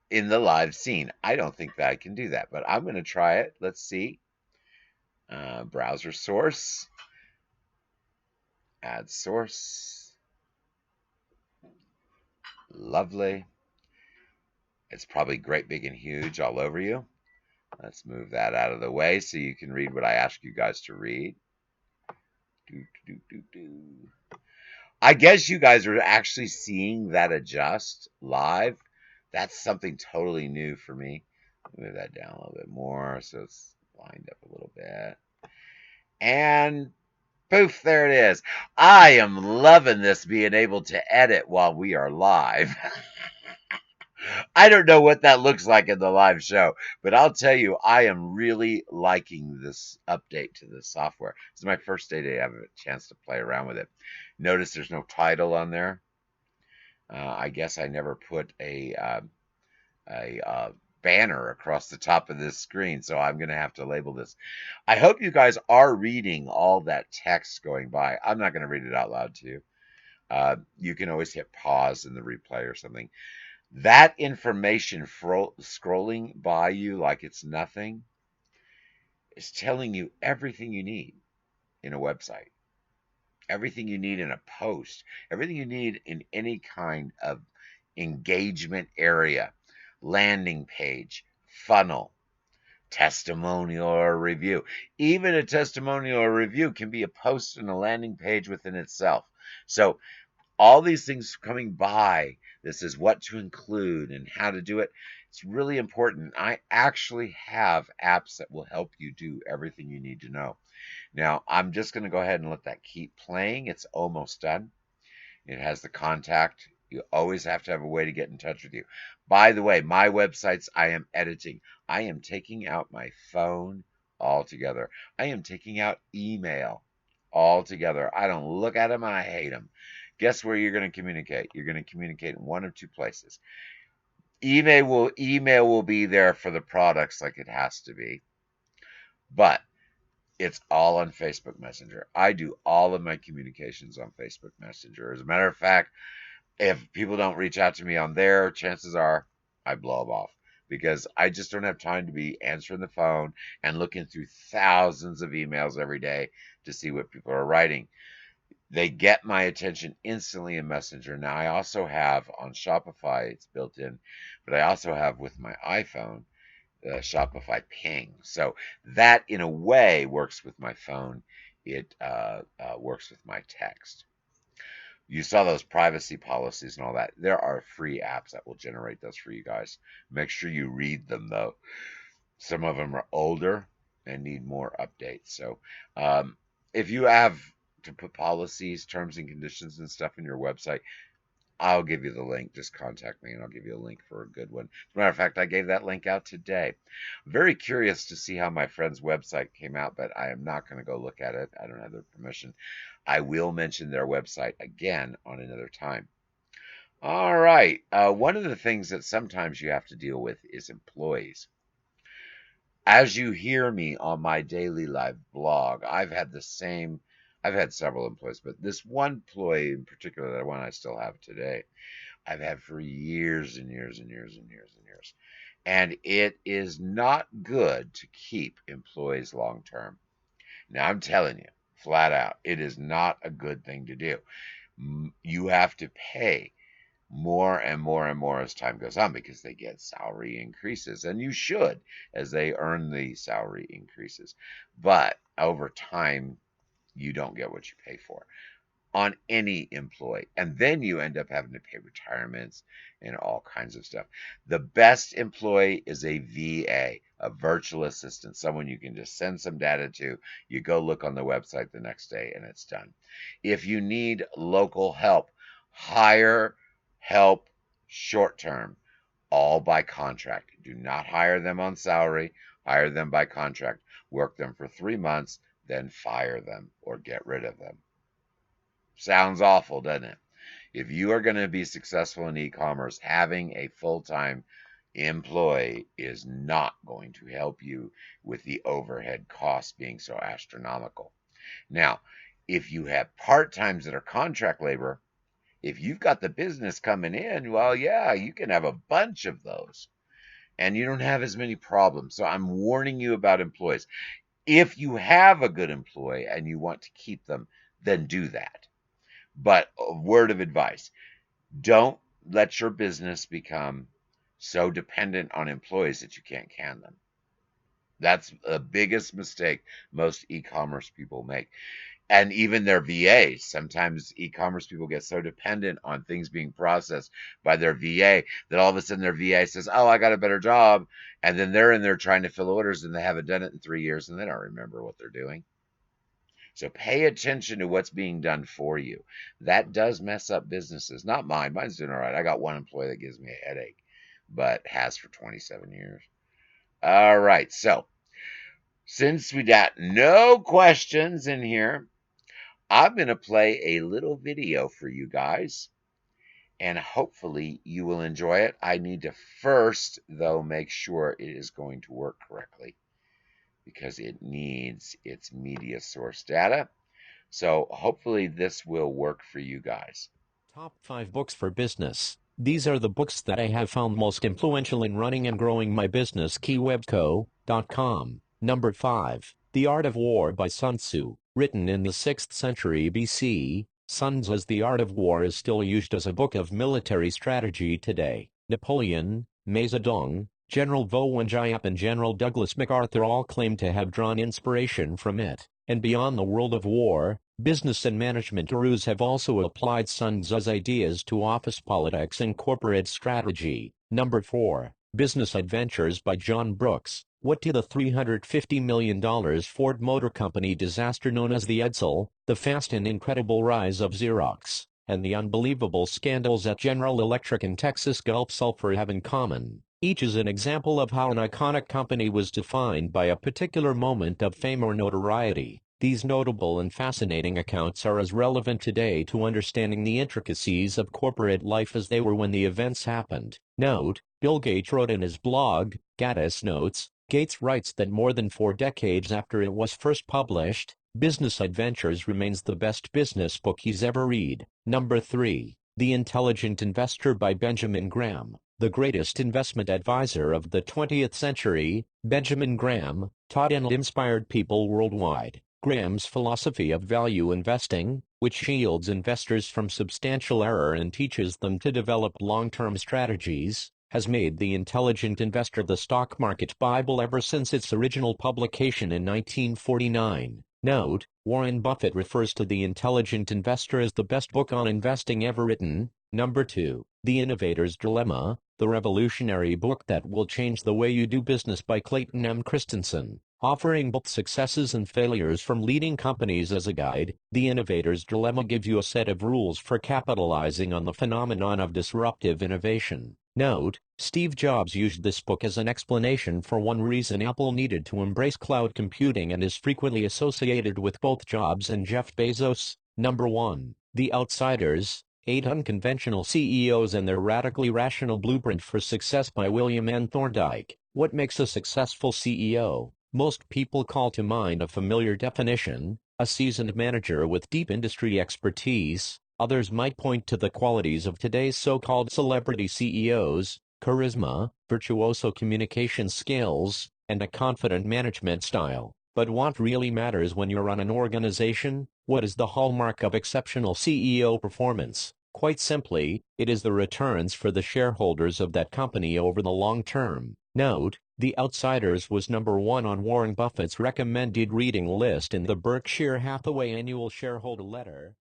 in the live scene. I don't think that I can do that, but I'm going to try it. Let's see. Browser source. Add source. Lovely. It's probably great, big, and huge all over you. Let's move that out of the way so you can read what I ask you guys to read. I guess you guys are actually seeing that adjust live. That's something totally new for me. Move that down a little bit more so it's lined up a little bit. And poof, there it is. I am loving this being able to edit while we are live. I don't know what that looks like in the live show, but I'll tell you, I am really liking this update to the software. This is my first day to have a chance to play around with it. Notice there's no title on there. I guess I never put a a banner across the top of this screen, so I'm going to have to label this. I hope you guys are reading all that text going by. I'm not going to read it out loud to you. You can always hit pause in the replay or something. That information scrolling by you like it's nothing is telling you everything you need in a website, everything you need in a post, everything you need in any kind of engagement area, landing page, funnel, testimonial or review. Even a testimonial or review can be a post and a landing page within itself. So all these things coming by, this is what to include and how to do it. It's really important. I actually have apps that will help you do everything you need to know. Now, I'm just going to go ahead and let that keep playing. It's almost done. It has the contact. You always have to have a way to get in touch with you. By the way, my websites I am editing. I am taking out my phone altogether. I am taking out email altogether. I don't look at them. I hate them. Guess where you're going to communicate? You're going to communicate in one of two places. Email will be there for the products like it has to be, but it's all on Facebook Messenger. I do all of my communications on Facebook Messenger. As a matter of fact, if people don't reach out to me on there, chances are I blow them off because I just don't have time to be answering the phone and looking through thousands of emails every day to see what people are writing. They get my attention instantly in Messenger. Now, I also have on Shopify, it's built in, but I also have with my iPhone the Shopify ping. So that, in a way, works with my phone. It works with my text. You saw those privacy policies and all that. There are free apps that will generate those for you guys. Make sure you read them, though. Some of them are older and need more updates. So if you have to put policies, terms, and conditions and stuff in your website, I'll give you the link. Just contact me and I'll give you a link for a good one. As a matter of fact, I gave that link out today. I'm very curious to see how my friend's website came out, but I am not going to go look at it. I don't have their permission. I will mention their website again on another time. All right. One of the things that sometimes you have to deal with is employees. As you hear me on my daily live blog, I've had several employees, but this one employee in particular, the one I still have today, I've had for years and years and years and years and years. And it is not good to keep employees long term. Now, I'm telling you, flat out, it is not a good thing to do. You have to pay more and more and more as time goes on because they get salary increases, and you should, as they earn the salary increases. But over time, you don't get what you pay for on any employee. And then you end up having to pay retirements and all kinds of stuff. The best employee is a VA, a virtual assistant, someone you can just send some data to. You go look on the website the next day and it's done. If you need local help, hire help short term, all by contract. Do not hire them on salary, hire them by contract. Work them for 3 months, then fire them or get rid of them. Sounds awful, doesn't it? If you are going to be successful in e-commerce, having a full-time employee is not going to help you with the overhead costs being so astronomical. Now, if you have part-times that are contract labor, if you've got the business coming in, well, yeah, you can have a bunch of those and you don't have as many problems. So I'm warning you about employees. If you have a good employee and you want to keep them, then do that. But a word of advice, don't let your business become so dependent on employees that you can't can them. That's the biggest mistake most e-commerce people make. And even their VAs. Sometimes e-commerce people get so dependent on things being processed by their VA that all of a sudden their VA says, oh, I got a better job. And then they're in there trying to fill orders and they haven't done it in 3 years and they don't remember what they're doing. So pay attention to what's being done for you. That does mess up businesses. Not mine. Mine's doing all right. I got one employee that gives me a headache, but has for 27 years. All right. So since we got no questions in here, I'm going to play a little video for you guys. and hopefully you will enjoy it. I need to first, though, make sure it is going to work correctly because it needs its media source data. So hopefully this will work for you guys. Top 5 books for business. These are the books that I have found most influential in running and growing my business. Keywebco.com. Number 5. The Art of War by Sun Tzu. Written in the 6th century BC, Sun Tzu's The Art of War is still used as a book of military strategy today. Napoleon, Mao Zedong, General Vo Wenjiap and General Douglas MacArthur all claim to have drawn inspiration from it. And beyond the world of war, business and management gurus have also applied Sun Tzu's ideas to office politics and corporate strategy. Number 4. Business Adventures by John Brooks. What did the $350 million Ford Motor Company disaster known as the Edsel, the fast and incredible rise of Xerox, and the unbelievable scandals at General Electric and Texas Gulf Sulphur have in common? Each is an example of how an iconic company was defined by a particular moment of fame or notoriety. These notable and fascinating accounts are as relevant today to understanding the intricacies of corporate life as they were when the events happened. Note, Bill Gates wrote in his blog, Gaddis Notes, Gates writes that more than 4 decades after it was first published, Business Adventures remains the best business book he's ever read. Number 3. The Intelligent Investor by Benjamin Graham. The greatest investment advisor of the 20th century, Benjamin Graham, taught and inspired people worldwide. Graham's philosophy of value investing, which shields investors from substantial error and teaches them to develop long-term strategies, has made The Intelligent Investor the stock market Bible ever since its original publication in 1949. Note, Warren Buffett refers to The Intelligent Investor as the best book on investing ever written. Number 2. The Innovator's Dilemma, the revolutionary book that will change the way you do business by Clayton M. Christensen. Offering both successes and failures from leading companies as a guide, The Innovator's Dilemma gives you a set of rules for capitalizing on the phenomenon of disruptive innovation. Note, Steve Jobs used this book as an explanation for one reason Apple needed to embrace cloud computing and is frequently associated with both Jobs and Jeff Bezos. Number 1. The Outsiders, 8 Unconventional CEOs and Their Radically Rational Blueprint for Success by William N. Thorndike. What makes a successful CEO? Most people call to mind a familiar definition, a seasoned manager with deep industry expertise. Others might point to the qualities of today's so-called celebrity CEOs, charisma, virtuoso communication skills, and a confident management style. But what really matters when you run an organization? What is the hallmark of exceptional CEO performance? Quite simply, it is the returns for the shareholders of that company over the long term. Note, The Outsiders was number 1 on Warren Buffett's recommended reading list in the Berkshire Hathaway Annual Shareholder Letter.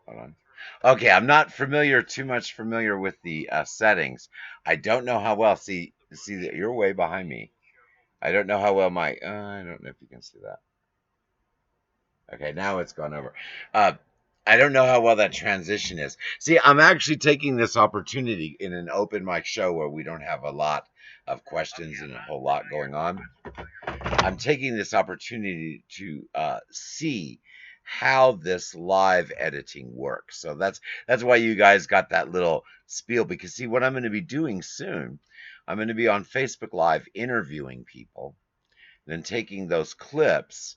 Hold on. Okay, I'm not too much familiar with the settings. I don't know how well. See that you're way behind me. I don't know how well my. I don't know if you can see that. Okay, now it's gone over. Uh, I don't know how well that transition is. See, I'm actually taking this opportunity in an open mic show where we don't have a lot of questions and a whole lot going on. I'm taking this opportunity to see how this live editing works. So that's why you guys got that little spiel, because see what I'm going to be doing soon. I'm going to be on Facebook Live interviewing people, then taking those clips,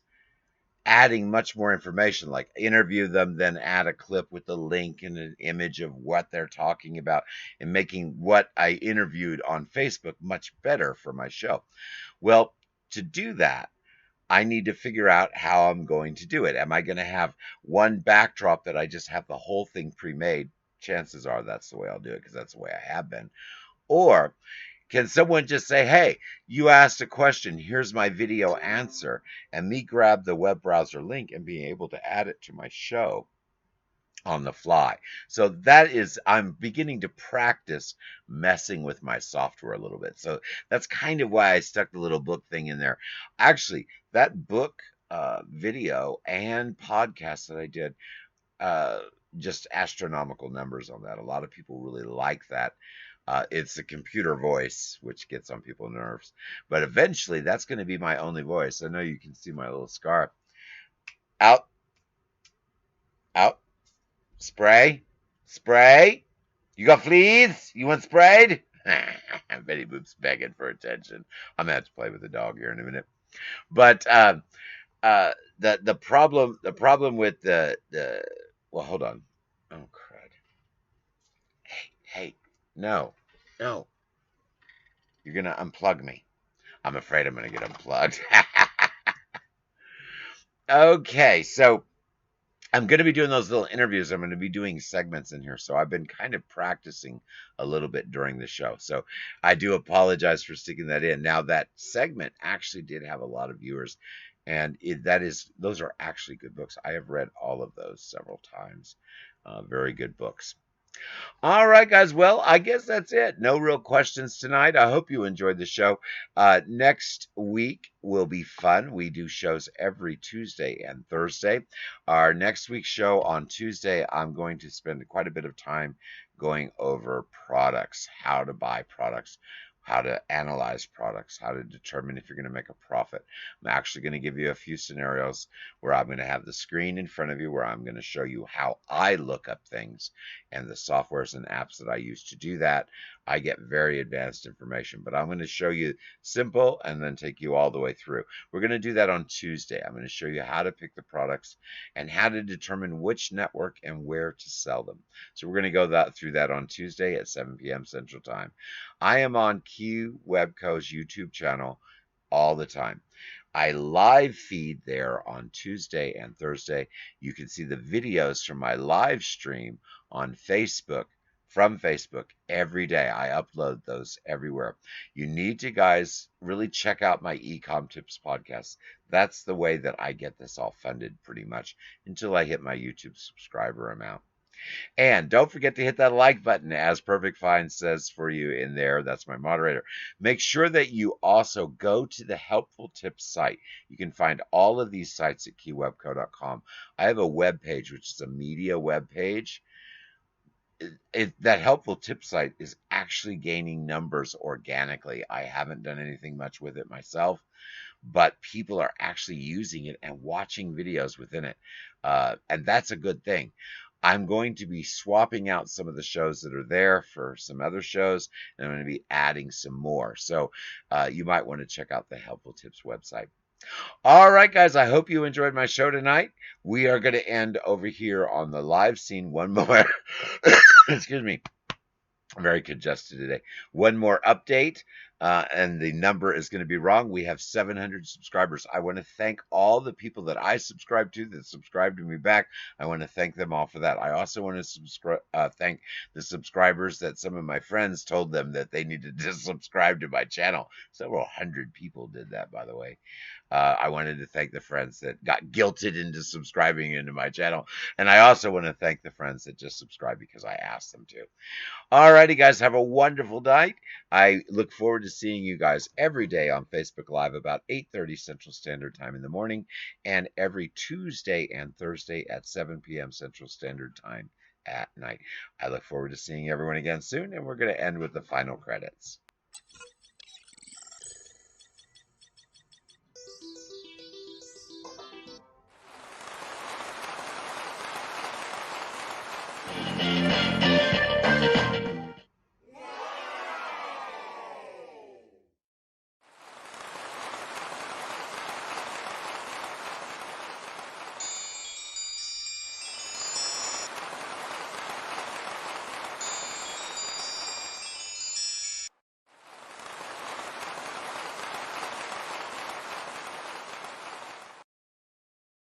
adding much more information, like interview them, then add a clip with a link and an image of what they're talking about, and making what I interviewed on Facebook much better for my show. Well, to do that, I need to figure out how I'm going to do it. Am I going to have one backdrop that I just have the whole thing pre-made? Chances are that's the way I'll do it, because that's the way I have been. Or can someone just say, hey, you asked a question, here's my video answer, and me grab the web browser link and be able to add it to my show on the fly? So that is, I'm beginning to practice messing with my software a little bit. So that's kind of why I stuck the little book thing in there. Actually, that book, video and podcast that I did, uh, just astronomical numbers on that. A lot of people really like that. It's a computer voice, which gets on people's nerves. But eventually, that's going to be my only voice. I know you can see my little scar. Out, out, spray, spray. You got fleas? You want sprayed? Betty Boop's begging for attention. I'm gonna have to play with the dog here in a minute. But the problem with the well, hold on. Oh crud! Hey, no, no. You're gonna unplug me. I'm afraid I'm gonna get unplugged. Okay, so I'm going to be doing those little interviews. I'm going to be doing segments in here. So I've been kind of practicing a little bit during the show. So I do apologize for sticking that in. Now, that segment actually did have a lot of viewers, and those are actually good books. I have read all of those several times. Very good books. All right, guys. Well, I guess that's it. No real questions tonight. I hope you enjoyed the show. Next week will be fun. We do shows every Tuesday and Thursday. Our next week's show on Tuesday, I'm going to spend quite a bit of time going over products, how to buy products, how to analyze products, how to determine if you're going to make a profit. I'm actually going to give you a few scenarios where I'm going to have the screen in front of you where I'm going to show you how I look up things and the softwares and apps that I use to do that. I get very advanced information, but I'm going to show you simple and then take you all the way through. We're going to do that on Tuesday. I'm going to show you how to pick the products and how to determine which network and where to sell them. So we're going to go through that on Tuesday at 7 p.m. Central Time. I am on Keywebco's YouTube channel all the time. I live feed there on Tuesday and Thursday. You can see the videos from my live stream on Facebook, from Facebook every day. I upload those everywhere. You need to, guys, really check out my eCom Tips podcast. That's the way that I get this all funded pretty much until I hit my YouTube subscriber amount. And don't forget to hit that like button, as Perfect Fine says for you in there. That's my moderator. Make sure that you also go to the Helpful Tips site. You can find all of these sites at keywebco.com. I have a web page, which is a media web page. That Helpful Tips site is actually gaining numbers organically. I haven't done anything much with it myself, but people are actually using it and watching videos within it. And that's a good thing. I'm going to be swapping out some of the shows that are there for some other shows, and I'm going to be adding some more. So you might want to check out the Helpful Tips website. All right, guys, I hope you enjoyed my show tonight. We are going to end over here on the live scene. One more, excuse me, I'm very congested today. One more update, and the number is going to be wrong. We have 700 subscribers. I want to thank all the people that I subscribe to that subscribe to me back. I want to thank them all for that. I also want to thank the subscribers that some of my friends told them that they needed to subscribe to my channel. Several hundred people did that, by the way. I wanted to thank the friends that got guilted into subscribing into my channel. And I also want to thank the friends that just subscribe because I asked them to. Alrighty, guys, have a wonderful night. I look forward to seeing you guys every day on Facebook Live about 8:30 Central Standard Time in the morning and every Tuesday and Thursday at 7 p.m. Central Standard Time at night. I look forward to seeing everyone again soon, and we're going to end with the final credits.